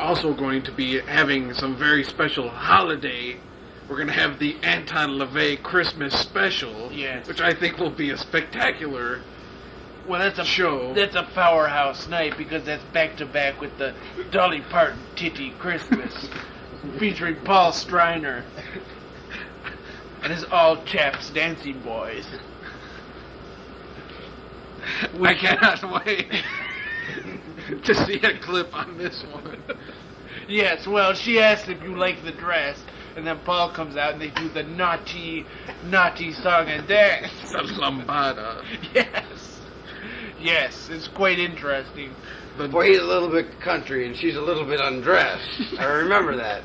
also going to be having some very special holiday. We're going to have the Anton LaVey Christmas special, Yes. which I think will be a spectacular show. That's a powerhouse night because that's back to back with the Dolly Parton Titty Christmas, featuring Paul Striner and his all chaps dancing boys. I cannot wait to see a clip on this one. Yes, well, she asked if you like the dress, and then Paul comes out and they do the naughty song and dance. The lambada. Yes, it's quite interesting. Boy, he's a little bit country and she's a little bit undressed. I remember that.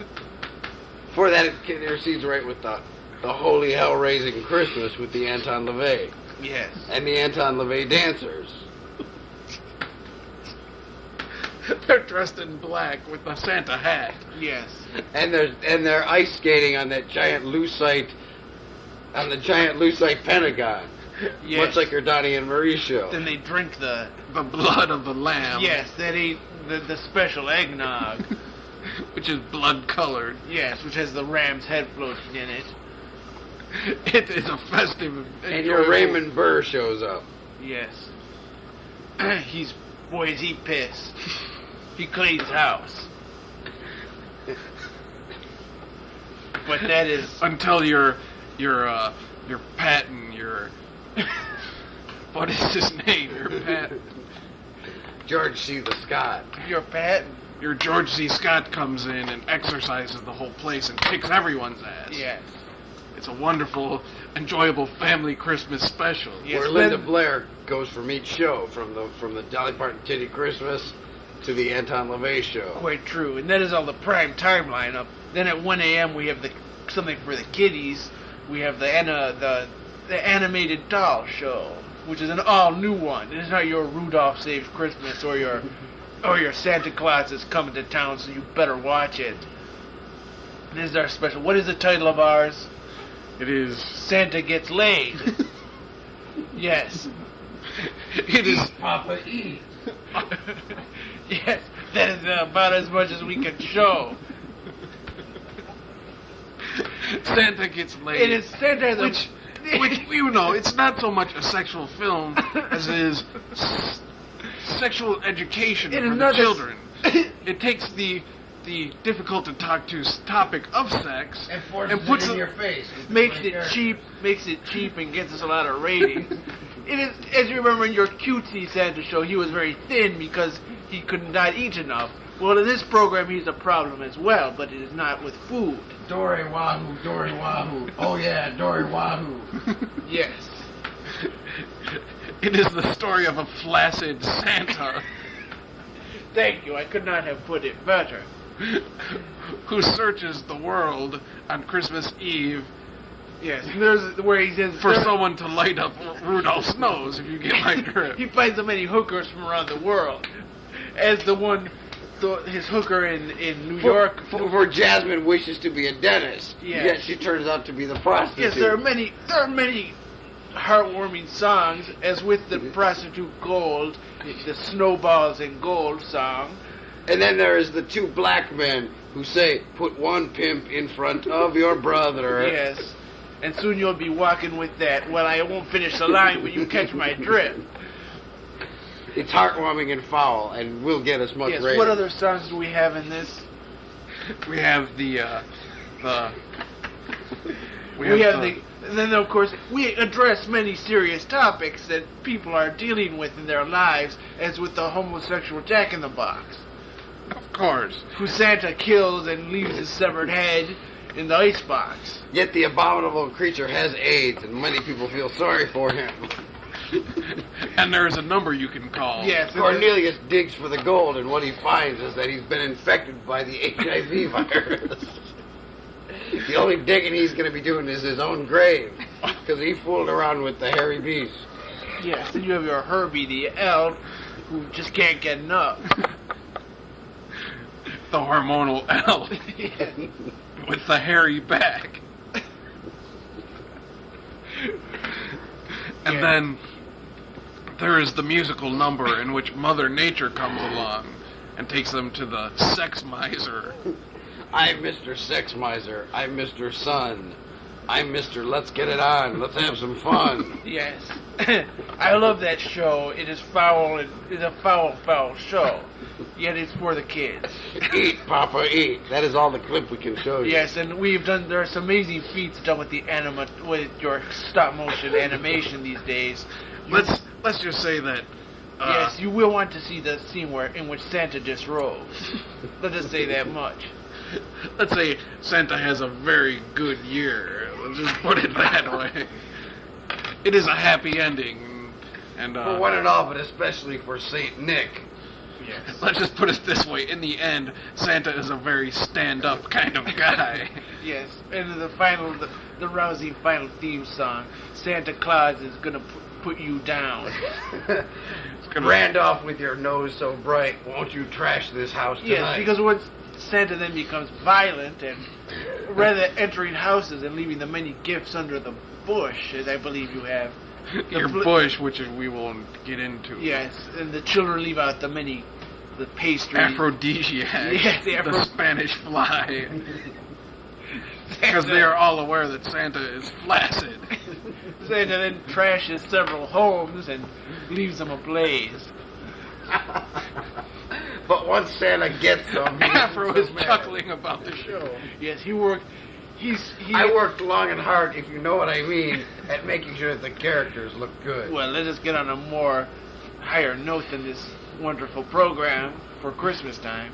Before that, it intercedes right with the holy hell-raising Christmas with the Anton LaVey. Yes. And the Anton LaVey dancers. They're dressed in black with a Santa hat. Yes. And they're ice skating on that giant lucite, Pentagon. Yes. Much like your Donnie and Marie show. Then they drink the blood of the lamb. Yes, that ain't the special eggnog. Which is blood-colored. Yes, which has the ram's head floating in it. It is a festive... And your Raymond Burr shows up. Yes. Is he pissed. He cleans house. But that is... Until your Patton, what is his name? Your Patton. George C. the Scott. Your Patton. Your George C. Scott comes in and exercises the whole place and kicks everyone's ass. Yes. It's a wonderful, enjoyable family Christmas special. Yes, where Linda Blair goes from each show, from the Dolly Parton Titty Christmas to the Anton LaVey show. Quite true. And that is all the prime time lineup. Then at 1 a.m. we have something for the kiddies. We have the animated doll show, which is an all-new one. It is not your Rudolph Saves Christmas or your Santa Claus is coming to town, so you better watch it. This is our special. What is the title of ours? It is... Santa Gets Laid. Yes. It is... Papa Eat. Yes, that is about as much as we can show. Santa Gets Laid. It is Santa... Which, it's not so much a sexual film as it is sexual education for the children. It takes the difficult to talk to topic of sex and puts it in your face. Makes it cheap and gets us a lot of ratings. It is, as you remember in your cutesy Santa show, he was very thin because he could not eat enough. Well, in this program, he's a problem as well, but it is not with food. Dory Wahoo, Dory Wahoo. Oh yeah, Dory Wahoo. Yes. It is the story of a flaccid Santa. Thank you, I could not have put it better. Who searches the world on Christmas Eve. Yes, there's where he says... For someone to light up Rudolph's nose, if you get my drift. He finds so many hookers from around the world. As his hooker in New York... For Jasmine wishes to be a dentist. Yes. Yet she turns out to be the prostitute. Yes, there are many heartwarming songs, as with the prostitute Gold, the Snowballs and Gold song. And then there is the two black men who say, put one pimp in front of your brother. Yes. And soon you'll be walking with that. Well, I won't finish the line, but you catch my drift. It's heartwarming and foul, and will get us much ratings. What other songs do we have in this? We have And then, of course, we address many serious topics that people are dealing with in their lives, as with the homosexual Jack-in-the-Box. Of course. Who Santa kills and leaves his severed head in the icebox. Yet the abominable creature has AIDS, and many people feel sorry for him. And there is a number you can call. Yes. Cornelius digs for the gold, and what he finds is that he's been infected by the HIV virus. The only digging he's going to be doing is his own grave, because he fooled around with the hairy beast. Yes, and you have your Herbie the elf, who just can't get enough. The hormonal elf. Yes. With the hairy back. And then there is the musical number in which Mother Nature comes along and takes them to the sex miser. I'm Mr. Sex Miser. I'm Mr. Sun. I'm Mr. Let's Get It On. Let's have some fun. Yes. I love that show. It is foul. It's a foul show. Yet it's for the kids. Eat, Papa, eat. That is all the clip we can show you. Yes, and there are some amazing feats done with with your stop motion animation these days. Let's just say that. Yes, you will want to see the scene in which Santa disrobes. Let us say that much. Let's say Santa has a very good year. Let's just put it that way. It is a happy ending, and for one and all, but especially for Saint Nick. Yes. Let's just put it this way: in the end, Santa is a very stand-up kind of guy. Yes, and the rousing final theme song, Santa Claus is gonna put you down. Randolph, with your nose so bright, won't you trash this house tonight? Yes, because once Santa then becomes violent, and rather than entering houses and leaving the many gifts under the bush, as I believe you have. Your bush, which we won't get into. Yes, and the children leave out the pastries. Aphrodisiac. Yes, the Spanish fly. Because they are all aware that Santa is flaccid. Santa then trashes several homes and leaves them ablaze. But once Santa gets them, Afro is chuckling about the show. Yes, he worked. I worked long and hard, if you know what I mean, at making sure that the characters look good. Well, let us get on a more higher note than this wonderful program for Christmas time.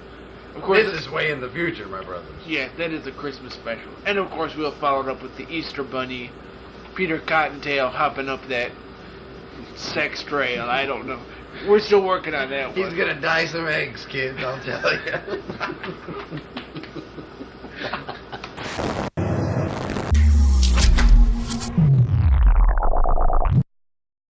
Of course, this is way in the future, my brothers. Yes, that is a Christmas special. And of course, we'll follow it up with the Easter Bunny, Peter Cottontail hopping up that sex trail. I don't know. We're still working on that one. He's gonna dye some eggs, kids, I'll tell you.